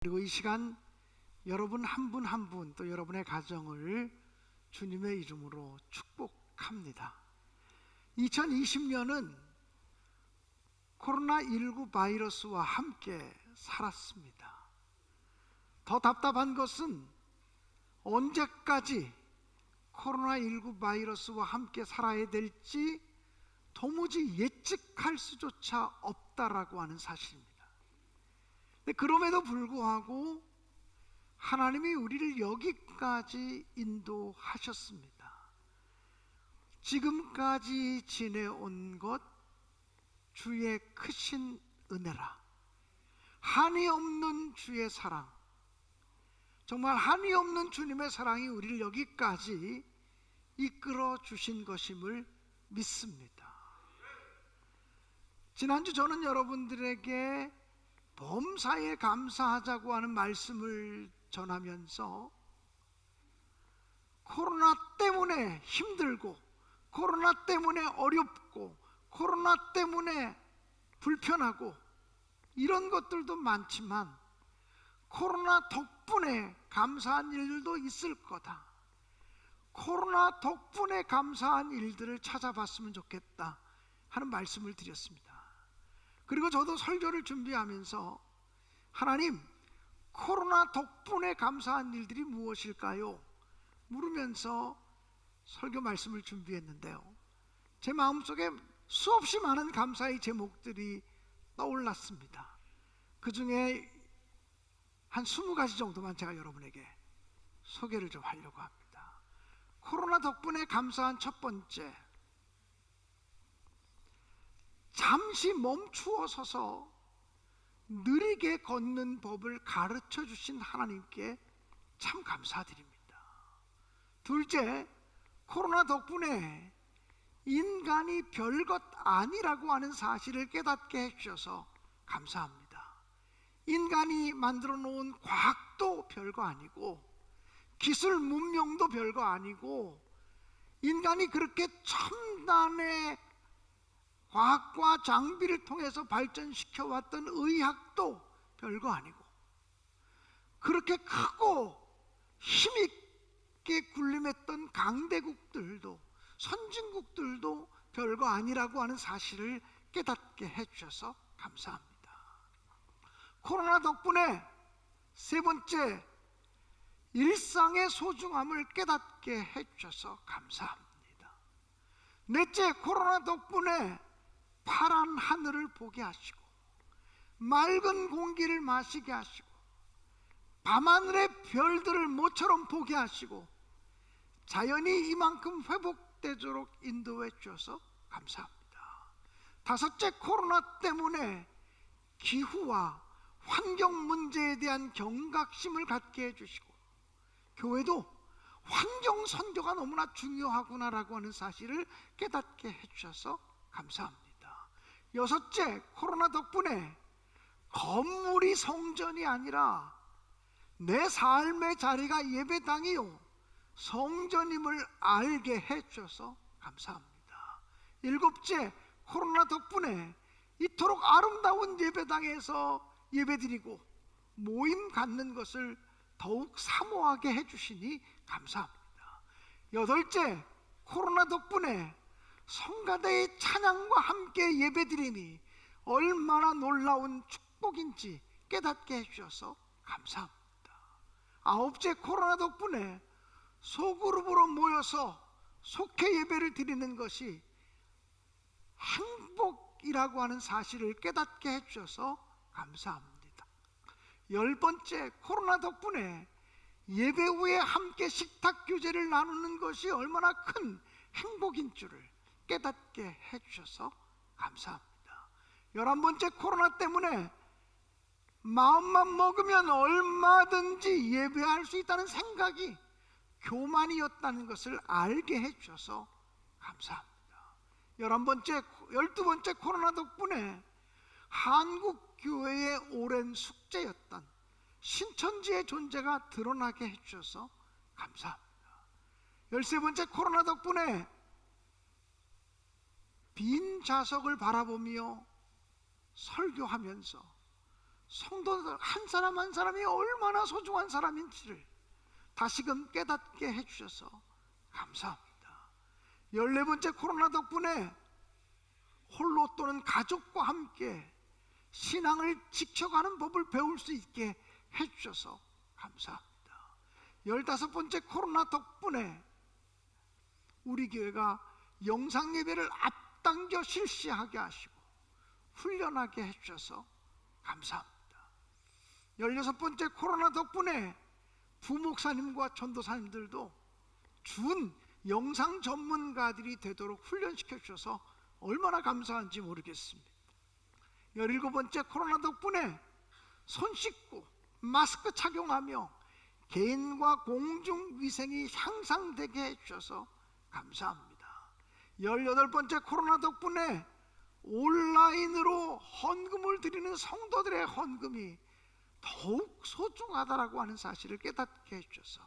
그리고 이 시간 여러분 한 분 한 분 또 여러분의 가정을 주님의 이름으로 축복합니다. 2020년은 코로나19 바이러스와 함께 살았습니다. 더 답답한 것은 언제까지 코로나19 바이러스와 함께 살아야 될지 도무지 예측할 수조차 없다라고 하는 사실입니다. 그럼에도 불구하고 하나님이 우리를 여기까지 인도하셨습니다. 지금까지 지내온 것 주의 크신 은혜라. 한이 없는 주의 사랑, 정말 한이 없는 주님의 사랑이 우리를 여기까지 이끌어 주신 것임을 믿습니다. 지난주 저는 여러분들에게 범사에 감사하자고 하는 말씀을 전하면서 코로나 때문에 힘들고, 코로나 때문에 어렵고, 코로나 때문에 불편하고 이런 것들도 많지만 코로나 덕분에 감사한 일들도 있을 거다. 코로나 덕분에 감사한 일들을 찾아봤으면 좋겠다 하는 말씀을 드렸습니다. 그리고 저도 설교를 준비하면서 하나님, 코로나 덕분에 감사한 일들이 무엇일까요? 물으면서 설교 말씀을 준비했는데요, 제 마음속에 수없이 많은 감사의 제목들이 떠올랐습니다. 그 중에 한 20가지 정도만 제가 여러분에게 소개를 좀 하려고 합니다. 코로나 덕분에 감사한 첫 번째, 잠시 멈추어 서서 느리게 걷는 법을 가르쳐 주신 하나님께 참 감사드립니다. 둘째, 코로나 덕분에 인간이 별것 아니라고 하는 사실을 깨닫게 해주셔서 감사합니다. 인간이 만들어 놓은 과학도 별거 아니고, 기술 문명도 별거 아니고, 인간이 그렇게 첨단의 과학과 장비를 통해서 발전시켜 왔던 의학도 별거 아니고, 그렇게 크고 힘있게 군림했던 강대국들도, 선진국들도 별거 아니라고 하는 사실을 깨닫게 해주셔서 감사합니다. 코로나 덕분에 세 번째, 일상의 소중함을 깨닫게 해주셔서 감사합니다. 넷째, 코로나 덕분에 파란 하늘을 보게 하시고, 맑은 공기를 마시게 하시고, 밤하늘의 별들을 모처럼 보게 하시고, 자연이 이만큼 회복되도록 인도해 주셔서 감사합니다. 다섯째, 코로나 때문에 기후와 환경 문제에 대한 경각심을 갖게 해주시고, 교회도 환경 선교가 너무나 중요하구나라고 하는 사실을 깨닫게 해주셔서 감사합니다. 여섯째, 코로나 덕분에 건물이 성전이 아니라 내 삶의 자리가 예배당이요 성전임을 알게 해주셔서 감사합니다. 일곱째, 코로나 덕분에 이토록 아름다운 예배당에서 예배드리고 모임 갖는 것을 더욱 사모하게 해주시니 감사합니다. 여덟째, 코로나 덕분에 성가대의 찬양과 함께 예배드림이 얼마나 놀라운 축복인지 깨닫게 해주셔서 감사합니다. 아홉째, 코로나 덕분에 소그룹으로 모여서 속회 예배를 드리는 것이 행복이라고 하는 사실을 깨닫게 해주셔서 감사합니다. 열 번째, 코로나 덕분에 예배 후에 함께 식탁 교제를 나누는 것이 얼마나 큰 행복인 줄을 깨닫게 해주셔서 감사합니다. 11번째, 코로나 때문에 마음만 먹으면 얼마든지 예배할 수 있다는 생각이 교만이었다는 것을 알게 해주셔서 감사합니다. 12번째, 코로나 덕분에 한국 교회의 오랜 숙제였던 신천지의 존재가 드러나게 해주셔서 감사합니다. 13번째, 코로나 덕분에 빈 좌석을 바라보며 설교하면서 성도들 한 사람 한 사람이 얼마나 소중한 사람인지를 다시금 깨닫게 해주셔서 감사합니다. 14번째 코로나 덕분에 홀로 또는 가족과 함께 신앙을 지켜가는 법을 배울 수 있게 해주셔서 감사합니다. 15번째 코로나 덕분에 우리 교회가 영상 예배를 앞당겨 실시하게 하시고 훈련하게 해주셔서 감사합니다. 16번째 코로나 덕분에 부목사님과 전도사님들도 준 영상 전문가들이 되도록 훈련시켜 주셔서 얼마나 감사한지 모르겠습니다. 17번째 코로나 덕분에 손 씻고 마스크 착용하며 개인과 공중위생이 향상되게 해주셔서 감사합니다. 18번째 코로나 덕분에 온라인으로 헌금을 드리는 성도들의 헌금이 더욱 소중하다라고 하는 사실을 깨닫게 해주셔서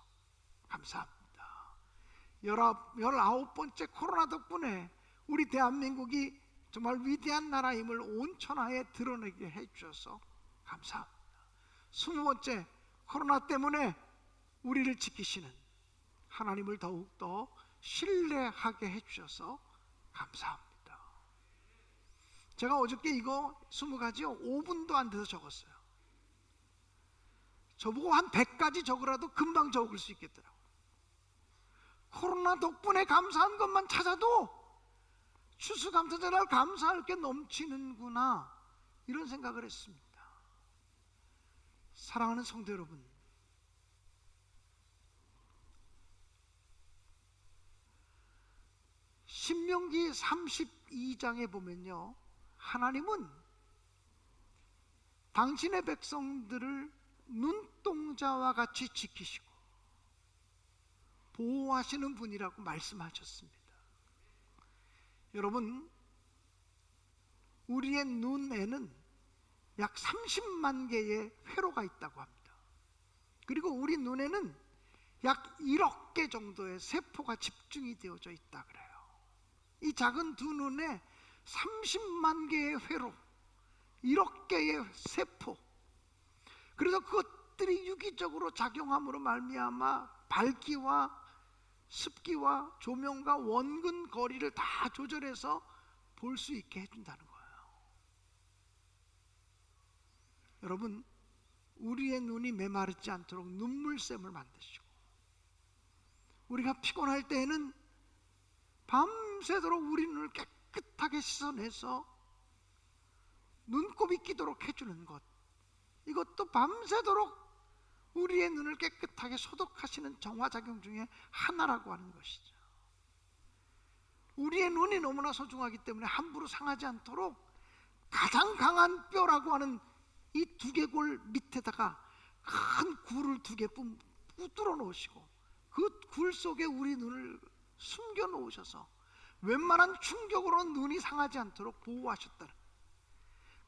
감사합니다. 19번째 코로나 덕분에 우리 대한민국이 정말 위대한 나라임을 온 천하에 드러내게 해주셔서 감사합니다. 20번째 코로나 때문에 우리를 지키시는 하나님을 더욱더 신뢰하게 해주셔서 감사합니다. 제가 어저께 이거 20가지요 5분도 안 돼서 적었어요. 저보고 한 100가지 적으라도 금방 적을 수 있겠더라고요. 코로나 덕분에 감사한 것만 찾아도 추수감사절날 감사할 게 넘치는구나, 이런 생각을 했습니다. 사랑하는 성도 여러분, 신명기 32장에 보면요, 하나님은 당신의 백성들을 눈동자와 같이 지키시고 보호하시는 분이라고 말씀하셨습니다. 여러분, 우리의 눈에는 약 30만 개의 회로가 있다고 합니다. 그리고 우리 눈에는 약 1억 개 정도의 세포가 집중이 되어져 있다 그래요. 이 작은 두 눈에 30만 개의 회로, 1억 개의 세포, 그래서 그것들이 유기적으로 작용함으로 말미암아 밝기와 습기와 조명과 원근 거리를 다 조절해서 볼 수 있게 해준다는 거예요. 여러분, 우리의 눈이 메마르지 않도록 눈물샘을 만드시고, 우리가 피곤할 때에는 밤새도록 우리 눈을 깨끗하게 씻어내서 눈곱이 끼도록 해주는 것, 이것도 밤새도록 우리의 눈을 깨끗하게 소독하시는 정화작용 중에 하나라고 하는 것이죠. 우리의 눈이 너무나 소중하기 때문에 함부로 상하지 않도록 가장 강한 뼈라고 하는 이 두개골 밑에다가 큰 굴을 2개 뚫어 놓으시고 그 굴 속에 우리 눈을 숨겨 놓으셔서 웬만한 충격으로는 눈이 상하지 않도록 보호하셨다는,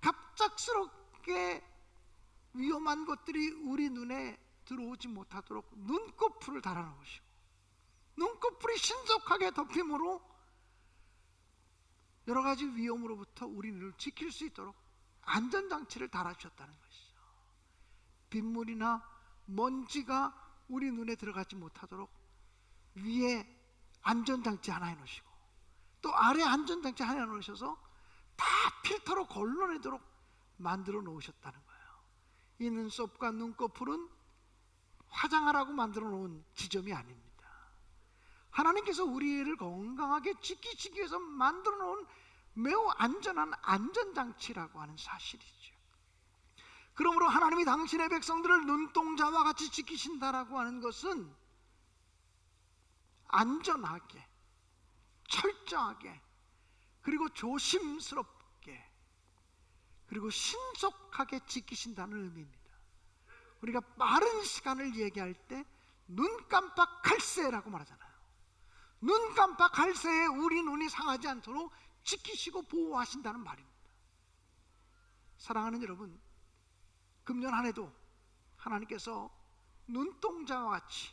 갑작스럽게 위험한 것들이 우리 눈에 들어오지 못하도록 눈꺼풀을 달아 놓으시고 눈꺼풀이 신속하게 덮임으로 여러 가지 위험으로부터 우리 눈을 지킬 수 있도록 안전장치를 달아주셨다는 것이죠. 빗물이나 먼지가 우리 눈에 들어가지 못하도록 위에 안전장치 하나 해놓으시고 또 아래 안전장치 하나 해놓으셔서 다 필터로 걸러내도록 만들어 놓으셨다는 거예요. 이 눈썹과 눈꺼풀은 화장하라고 만들어 놓은 지점이 아닙니다. 하나님께서 우리를 건강하게 지키시기 위해서 만들어 놓은 매우 안전한 안전장치라고 하는 사실이죠. 그러므로 하나님이 당신의 백성들을 눈동자와 같이 지키신다라고 하는 것은 안전하게, 철저하게, 그리고 조심스럽게, 그리고 신속하게 지키신다는 의미입니다. 우리가 빠른 시간을 얘기할 때 눈 깜빡할 새라고 말하잖아요. 눈 깜빡할 새에 우리 눈이 상하지 않도록 지키시고 보호하신다는 말입니다. 사랑하는 여러분, 금년 한 해도 하나님께서 눈동자와 같이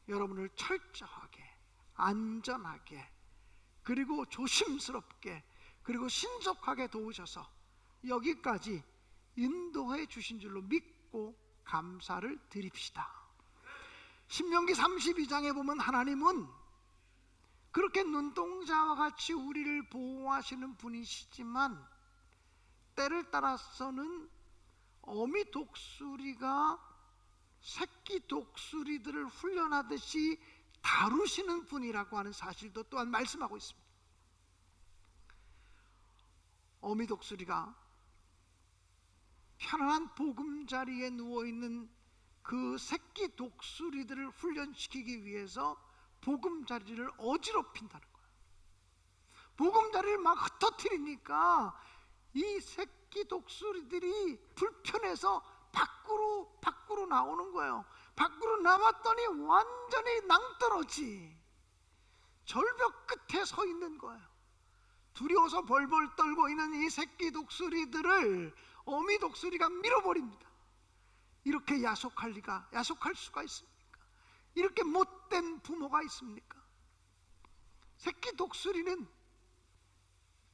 여러분을 철저하게, 안전하게, 그리고 조심스럽게, 그리고 신속하게 도우셔서 여기까지 인도해 주신 줄로 믿고 감사를 드립시다. 신명기 32장에 보면 하나님은 그렇게 눈동자와 같이 우리를 보호하시는 분이시지만 때를 따라서는 어미 독수리가 새끼 독수리들을 훈련하듯이 다루시는 분이라고 하는 사실도 또한 말씀하고 있습니다. 어미 독수리가 편안한 보금자리에 누워있는 그 새끼 독수리들을 훈련시키기 위해서 보금자리를 어지럽힌다는 거예요. 보금자리를 막 흩어뜨리니까 이 새끼 독수리들이 불편해서 밖으로 나오는 거예요. 밖으로 나왔더니 완전히 낭떠러지 절벽 끝에 서 있는 거예요. 두려워서 벌벌 떨고 있는 이 새끼 독수리들을 어미 독수리가 밀어버립니다. 이렇게 야속할 수가 있습니까? 이렇게 못된 부모가 있습니까? 새끼 독수리는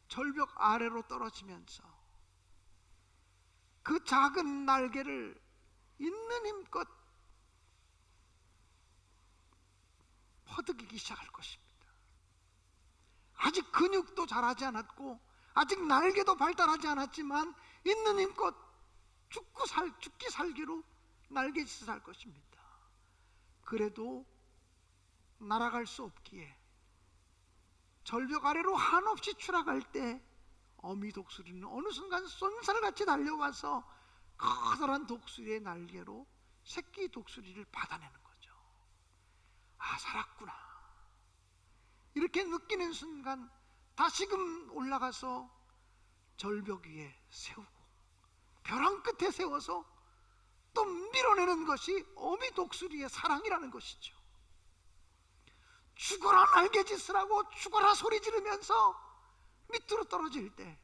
절벽 아래로 떨어지면서 그 작은 날개를 있는 힘껏 퍼득이기 시작할 것입니다. 아직 근육도 자라지 않았고 아직 날개도 발달하지 않았지만 있는 힘껏 죽기 살기로 날개짓을 할 것입니다. 그래도 날아갈 수 없기에 절벽 아래로 한없이 추락할 때 어미 독수리는 어느 순간 쏜살같이 달려와서 커다란 독수리의 날개로 새끼 독수리를 받아내는 거죠. 아, 살았구나 이렇게 느끼는 순간 다시금 올라가서 절벽 위에 세우고 벼랑 끝에 세워서 또 밀어내는 것이 어미 독수리의 사랑이라는 것이죠. 죽어라 날개짓을 하고 죽어라 소리 지르면서 밑으로 떨어질 때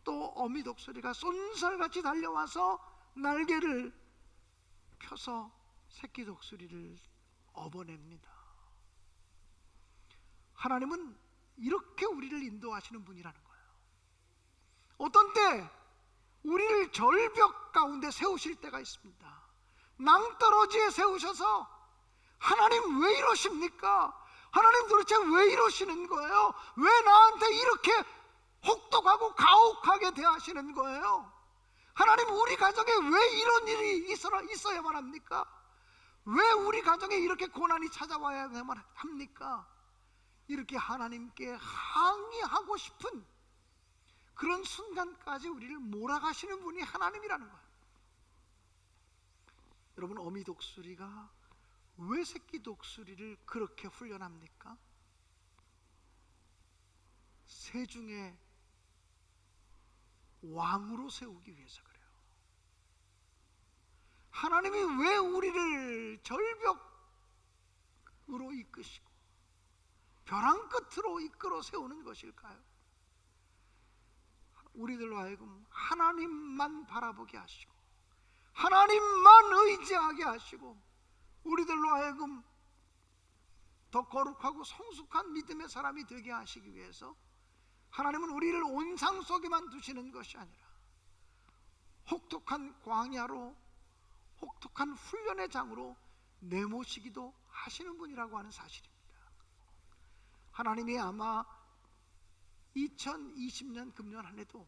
또 어미 독수리가 쏜살같이 달려와서 날개를 펴서 새끼 독수리를 업어냅니다. 하나님은 이렇게 우리를 인도하시는 분이라는 거예요. 어떤 때 우리를 절벽 가운데 세우실 때가 있습니다. 낭떠러지에 세우셔서 하나님 왜 이러십니까? 하나님 도대체 왜 이러시는 거예요? 왜 나한테 이렇게 혹독하고 가혹하게 대하시는 거예요? 하나님 우리 가정에 왜 이런 일이 있어야만 합니까? 왜 우리 가정에 이렇게 고난이 찾아와야만 합니까? 이렇게 하나님께 항의하고 싶은 그런 순간까지 우리를 몰아가시는 분이 하나님이라는 거예요. 여러분, 어미 독수리가 왜 새끼 독수리를 그렇게 훈련합니까? 새 중에 왕으로 세우기 위해서 그래요. 하나님이 왜 우리를 절벽으로 이끄시고 벼랑 끝으로 이끌어 세우는 것일까요? 우리들로 하여금 하나님만 바라보게 하시고 하나님만 의지하게 하시고 우리들로 하여금 더 거룩하고 성숙한 믿음의 사람이 되게 하시기 위해서 하나님은 우리를 온상 속에만 두시는 것이 아니라 혹독한 광야로 혹독한 훈련의 장으로 내모시기도 하시는 분이라고 하는 사실입니다. 하나님이 아마 2020년 금년 한 해도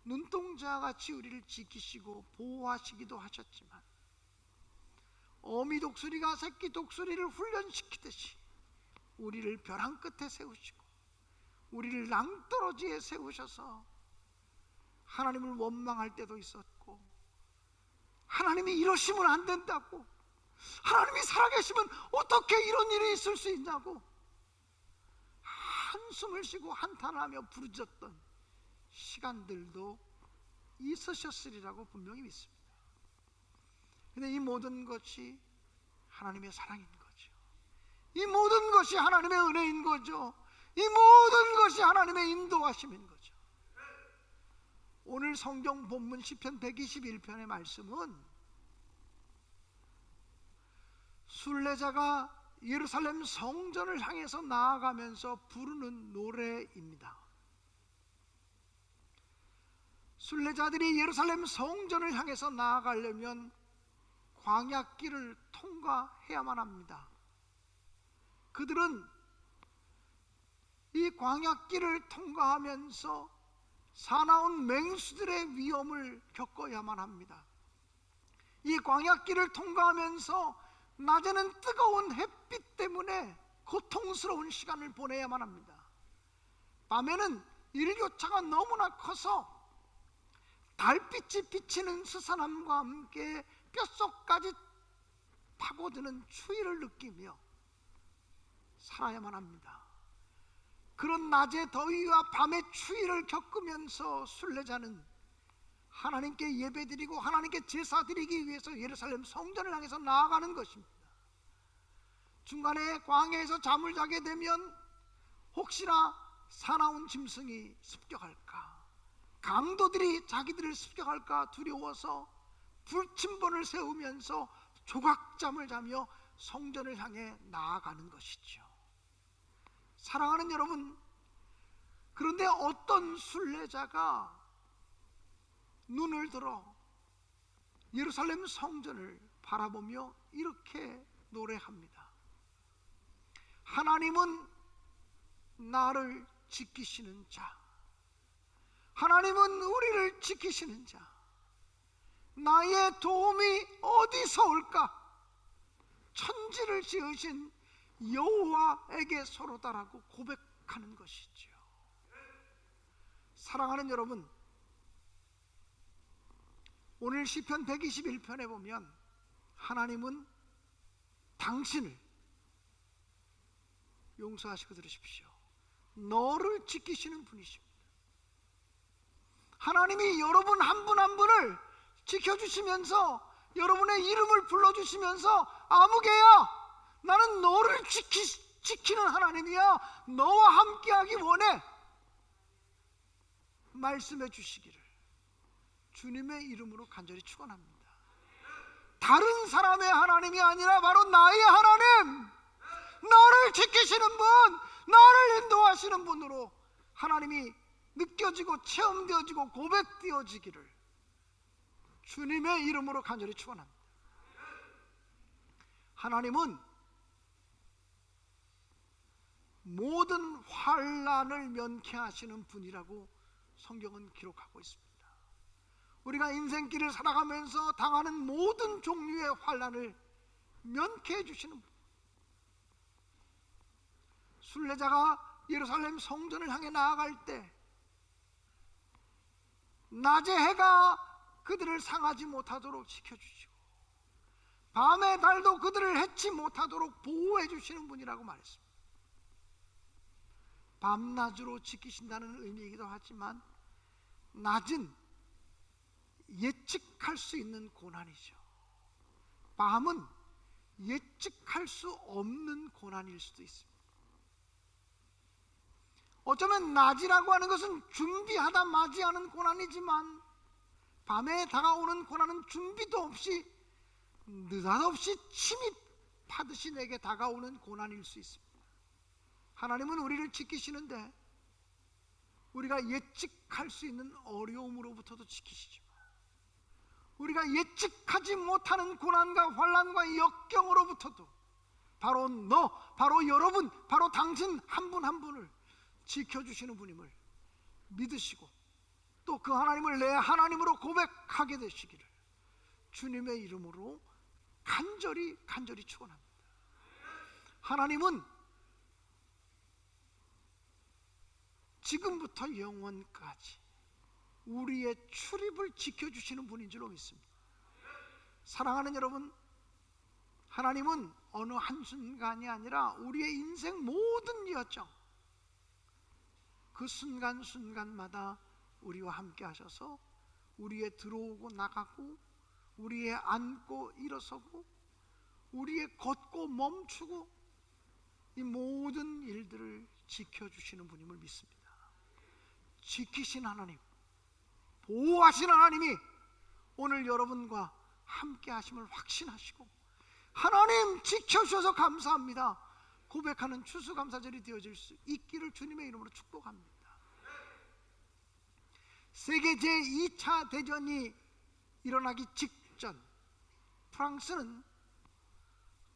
눈동자같이 우리를 지키시고 보호하시기도 하셨지만 어미 독수리가 새끼 독수리를 훈련시키듯이 우리를 벼랑 끝에 세우시고 우리를 낭떠러지에 세우셔서 하나님을 원망할 때도 있었고 하나님이 이러시면 안 된다고 하나님이 살아계시면 어떻게 이런 일이 있을 수 있냐고 한숨을 쉬고 한탄하며 부르짖었던 시간들도 있으셨으리라고 분명히 믿습니다. 근데 이 모든 것이 하나님의 사랑인 거죠. 이 모든 것이 하나님의 은혜인 거죠. 이 모든 것이 하나님의 인도하심인 거죠. 오늘 성경 본문 시편 121편의 말씀은 순례자가 예루살렘 성전을 향해서 나아가면서 부르는 노래입니다. 순례자들이 예루살렘 성전을 향해서 나아가려면 광야길을 통과해야만 합니다. 그들은 이 광야길을 통과하면서 사나운 맹수들의 위험을 겪어야만 합니다. 이 광야길을 통과하면서 낮에는 뜨거운 햇빛 때문에 고통스러운 시간을 보내야만 합니다. 밤에는 일교차가 너무나 커서 달빛이 비치는 스산함과 함께 뼛속까지 파고드는 추위를 느끼며 살아야만 합니다. 그런 낮의 더위와 밤의 추위를 겪으면서 순례자는 하나님께 예배드리고 하나님께 제사드리기 위해서 예루살렘 성전을 향해서 나아가는 것입니다. 중간에 광야에서 잠을 자게 되면 혹시나 사나운 짐승이 습격할까, 강도들이 자기들을 습격할까 두려워서 불침번을 세우면서 조각잠을 자며 성전을 향해 나아가는 것이죠. 사랑하는 여러분, 그런데 어떤 순례자가 눈을 들어 예루살렘 성전을 바라보며 이렇게 노래합니다. 하나님은 나를 지키시는 자, 하나님은 우리를 지키시는 자, 나의 도움이 어디서 올까? 천지를 지으신 여호와에게서로다라고 고백하는 것이죠. 사랑하는 여러분, 오늘 시편 121편에 보면 하나님은 당신을, 용서하시고 들으십시오, 너를 지키시는 분이십니다. 하나님이 여러분 한 분 한 분을 지켜주시면서 여러분의 이름을 불러주시면서 아무개야, 나는 너를 지키는 하나님이야, 너와 함께하기 원해, 말씀해 주시기를 주님의 이름으로 간절히 축원합니다. 다른 사람의 하나님이 아니라 바로 나의 하나님, 너를 지키시는 분, 나를 인도하시는 분으로 하나님이 느껴지고 체험되어지고 고백되어지기를 주님의 이름으로 간절히 축원합니다. 하나님은 모든 환난을 면케하시는 분이라고 성경은 기록하고 있습니다. 우리가 인생길을 살아가면서 당하는 모든 종류의 환난을 면케해 주시는 분. 순례자가 예루살렘 성전을 향해 나아갈 때 낮의 해가 그들을 상하지 못하도록 지켜주시고 밤의 달도 그들을 해치 못하도록 보호해 주시는 분이라고 말했습니다. 밤낮으로 지키신다는 의미이기도 하지만 낮은 예측할 수 있는 고난이죠. 밤은 예측할 수 없는 고난일 수도 있습니다. 어쩌면 낮이라고 하는 것은 준비하다 맞이하는 고난이지만 밤에 다가오는 고난은 준비도 없이 느닷없이 침입하듯이 내게 다가오는 고난일 수 있습니다. 하나님은 우리를 지키시는데 우리가 예측할 수 있는 어려움으로부터도 지키시지만 우리가 예측하지 못하는 고난과 환난과 역경으로부터도 바로 너, 바로 여러분, 바로 당신 한 분 한 분을 지켜주시는 분임을 믿으시고 또 그 하나님을 내 하나님으로 고백하게 되시기를 주님의 이름으로 간절히 축원합니다. 하나님은 지금부터 영원까지 우리의 출입을 지켜주시는 분인 줄로 믿습니다. 사랑하는 여러분, 하나님은 어느 한순간이 아니라 우리의 인생 모든 여정 그 순간순간마다 우리와 함께 하셔서 우리의 들어오고 나가고 우리의 앉고 일어서고 우리의 걷고 멈추고 이 모든 일들을 지켜주시는 분임을 믿습니다. 지키신 하나님, 보호하신 하나님이 오늘 여러분과 함께 하심을 확신하시고 하나님 지켜주셔서 감사합니다 고백하는 추수감사절이 되어질 수 있기를 주님의 이름으로 축복합니다. 세계 제2차 대전이 일어나기 직전 프랑스는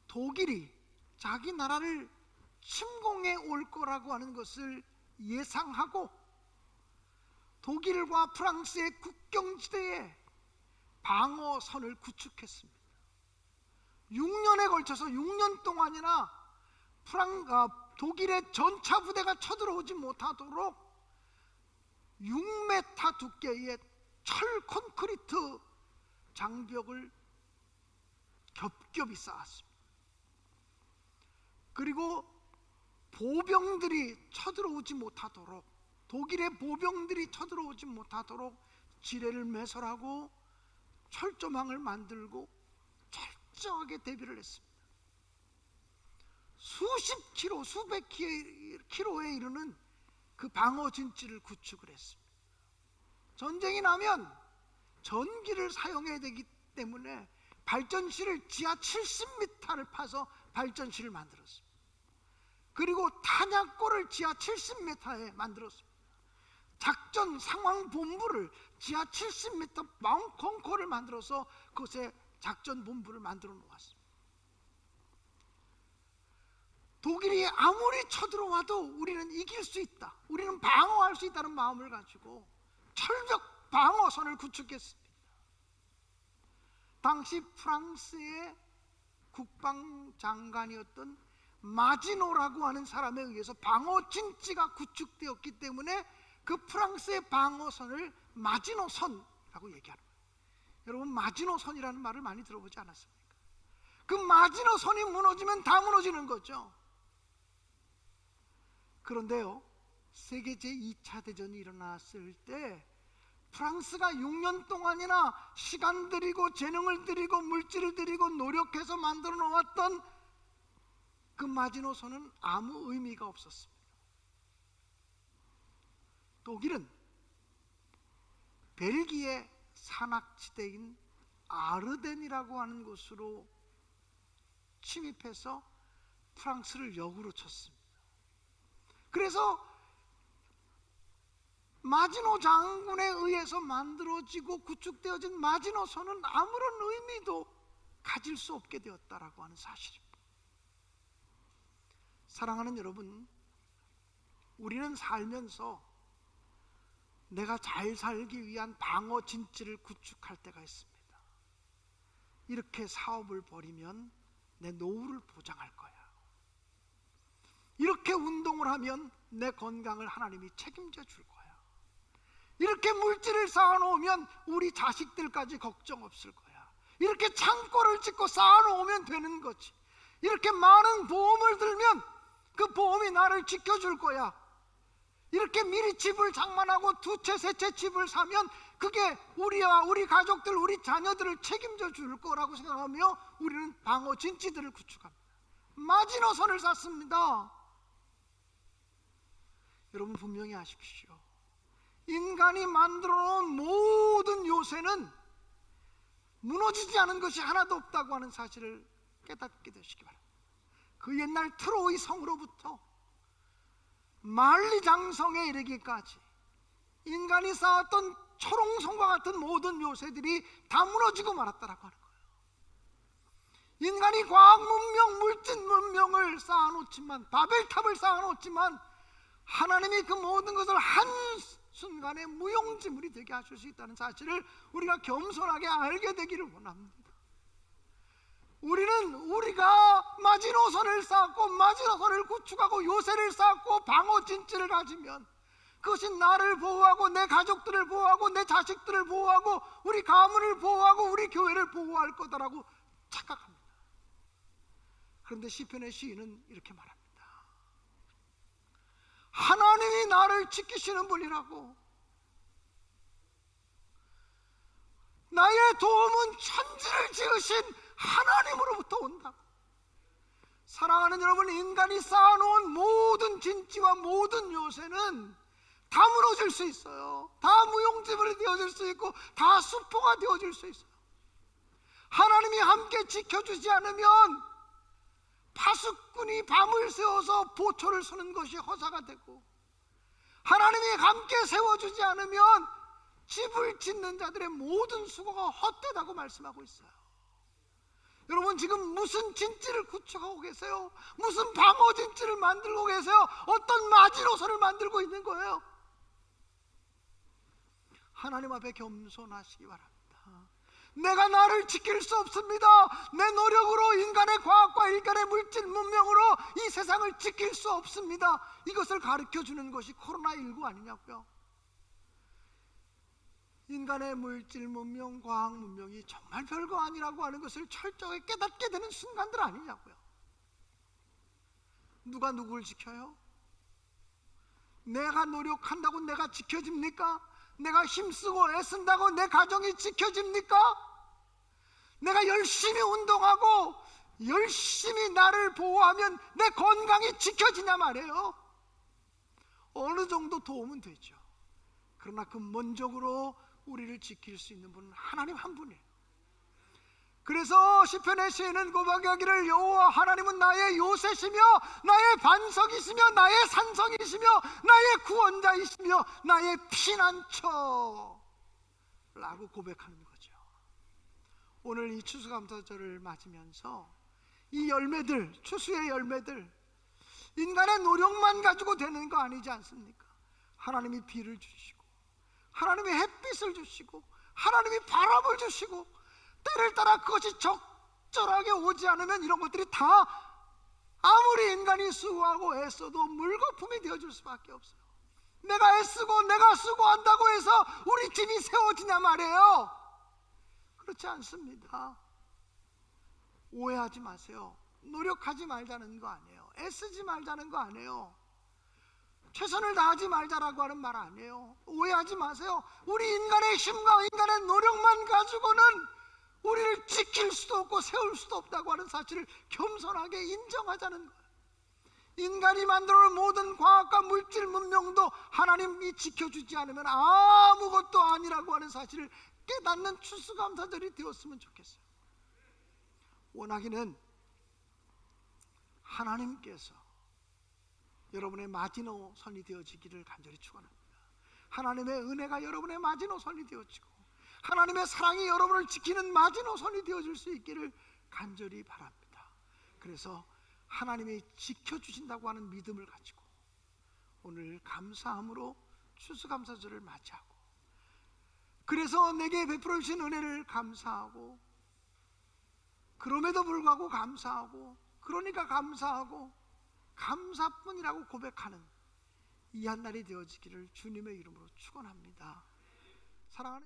독일이 자기 나라를 침공해 올 거라고 하는 것을 예상하고 독일과 프랑스의 국경지대에 방어선을 구축했습니다. 6년에 걸쳐서 6년 동안이나 독일의 전차 부대가 쳐들어오지 못하도록 6m 두께의 철 콘크리트 장벽을 겹겹이 쌓았습니다. 그리고 보병들이 쳐들어오지 못하도록, 독일의 보병들이 쳐들어오지 못하도록 지뢰를 매설하고 철조망을 만들고 철저하게 대비를 했습니다. 수십 킬로, 수백 킬로에 이르는 그 방어 진지를 구축을 했습니다. 전쟁이 나면 전기를 사용해야 되기 때문에 발전실을 지하 70m를 파서 발전실을 만들었습니다. 그리고 탄약고를 지하 70m에 만들었습니다. 작전 상황 본부를 지하 70m 벙커를 만들어서 그곳에 작전 본부를 만들어 놓았습니다. 독일이 아무리 쳐들어와도 우리는 이길 수 있다, 우리는 방어할 수 있다는 마음을 가지고 철벽 방어선을 구축했습니다. 당시 프랑스의 국방장관이었던 마지노라고 하는 사람에 의해서 방어 진지가 구축되었기 때문에 그 프랑스의 방어선을 마지노선이라고 얘기하는 거예요. 여러분, 마지노선이라는 말을 많이 들어보지 않았습니까? 그 마지노선이 무너지면 다 무너지는 거죠. 그런데요, 세계 제2차 대전이 일어났을 때 프랑스가 6년 동안이나 시간 들이고 재능을 들이고 물질을 들이고 노력해서 만들어 놓았던 그 마지노선은 아무 의미가 없었습니다. 독일은 벨기에 산악지대인 아르덴이라고 하는 곳으로 침입해서 프랑스를 역으로 쳤습니다. 그래서 마지노 장군에 의해서 만들어지고 구축되어진 마지노선은 아무런 의미도 가질 수 없게 되었다라고 하는 사실입니다. 사랑하는 여러분, 우리는 살면서 내가 잘 살기 위한 방어 진지를 구축할 때가 있습니다. 이렇게 사업을 벌이면 내 노후를 보장할 거야. 이렇게 운동을 하면 내 건강을 하나님이 책임져 줄 거야. 이렇게 물질을 쌓아놓으면 우리 자식들까지 걱정 없을 거야. 이렇게 창고를 짓고 쌓아놓으면 되는 거지. 이렇게 많은 보험을 들면 그 보험이 나를 지켜줄 거야. 이렇게 미리 집을 장만하고 두 채, 세 채 집을 사면 그게 우리와 우리 가족들, 우리 자녀들을 책임져 줄 거라고 생각하며 우리는 방어 진지들을 구축합니다. 마지노선을 쌓습니다. 여러분, 분명히 아십시오. 인간이 만들어 놓은 모든 요새는 무너지지 않은 것이 하나도 없다고 하는 사실을 깨닫게 되시기 바랍니다. 그 옛날 트로이 성으로부터 만리장성에 이르기까지 인간이 쌓았던 초롱성과 같은 모든 요새들이 다 무너지고 말았다라고 하는 거예요. 인간이 과학 문명, 물질 문명을 쌓아놓지만, 바벨탑을 쌓아놓지만 하나님이 그 모든 것을 한순간에 무용지물이 되게 하실 수 있다는 사실을 우리가 겸손하게 알게 되기를 원합니다. 우리가 마지노선을 쌓고 마지노선을 구축하고 요새를 쌓고 방어 진지를 가지면 그것이 나를 보호하고 내 가족들을 보호하고 내 자식들을 보호하고 우리 가문을 보호하고 우리 교회를 보호할 거다라고 착각합니다. 그런데 시편의 시인은 이렇게 말합니다. 하나님이 나를 지키시는 분이라고. 나의 도움은 천지를 지으신 하나님으로부터 온다. 사랑하는 여러분, 인간이 쌓아놓은 모든 진지와 모든 요새는 다 무너질 수 있어요. 다 무용지물이 되어질 수 있고 다 수포가 되어질 수 있어요. 하나님이 함께 지켜주지 않으면 파수꾼이 밤을 새워서 보초를 서는 것이 허사가 되고, 하나님이 함께 세워주지 않으면 집을 짓는 자들의 모든 수고가 헛되다고 말씀하고 있어요. 여러분, 지금 무슨 진지를 구축하고 계세요? 무슨 방어 진지를 만들고 계세요? 어떤 마지노선을 만들고 있는 거예요? 하나님 앞에 겸손하시기 바랍니다. 내가 나를 지킬 수 없습니다. 내 노력으로, 인간의 과학과 인간의 물질 문명으로 이 세상을 지킬 수 없습니다. 이것을 가르쳐주는 것이 코로나19 아니냐고요. 인간의 물질 문명, 과학 문명이 정말 별거 아니라고 하는 것을 철저하게 깨닫게 되는 순간들 아니냐고요. 누가 누구를 지켜요? 내가 노력한다고 내가 지켜집니까? 내가 힘쓰고 애쓴다고 내 가정이 지켜집니까? 내가 열심히 운동하고 열심히 나를 보호하면 내 건강이 지켜지냐 말이에요. 어느 정도 도움은 되죠. 그러나 근본적으로 우리를 지킬 수 있는 분은 하나님 한 분이에요. 그래서 시편의 시인은 고백하기를 여호와 하나님은 나의 요새시며 나의 반석이시며 나의 산성이시며 나의 구원자이시며 나의 피난처 라고 고백하는 거죠. 오늘 이 추수감사절을 맞으면서 이 열매들, 추수의 열매들, 인간의 노력만 가지고 되는 거 아니지 않습니까? 하나님이 비를 주시고 하나님이 햇빛을 주시고 하나님이 바람을 주시고 때를 따라 그것이 적절하게 오지 않으면 이런 것들이 다 아무리 인간이 수고하고 애써도 물거품이 되어줄 수밖에 없어요. 내가 애쓰고 내가 수고한다고 해서 우리 집이 세워지냐 말이에요. 그렇지 않습니다. 오해하지 마세요. 노력하지 말자는 거 아니에요. 애쓰지 말자는 거 아니에요. 최선을 다하지 말자라고 하는 말 아니에요. 오해하지 마세요. 우리 인간의 힘과 인간의 노력만 가지고는 우리를 지킬 수도 없고 세울 수도 없다고 하는 사실을 겸손하게 인정하자는 거예요. 인간이 만들어놓은 모든 과학과 물질 문명도 하나님이 지켜주지 않으면 아무것도 아니라고 하는 사실을 깨닫는 추수감사절이 되었으면 좋겠어요. 원하기는 하나님께서 여러분의 마지노선이 되어지기를 간절히 축원합니다. 하나님의 은혜가 여러분의 마지노선이 되어지고 하나님의 사랑이 여러분을 지키는 마지노선이 되어질 수 있기를 간절히 바랍니다. 그래서 하나님이 지켜주신다고 하는 믿음을 가지고 오늘 감사함으로 추수감사절을 맞이하고, 그래서 내게 베풀어 주신 은혜를 감사하고, 그럼에도 불구하고 감사하고, 그러니까 감사하고 감사뿐이라고 고백하는 이 한 날이 되어지기를 주님의 이름으로 축원합니다. 사랑하는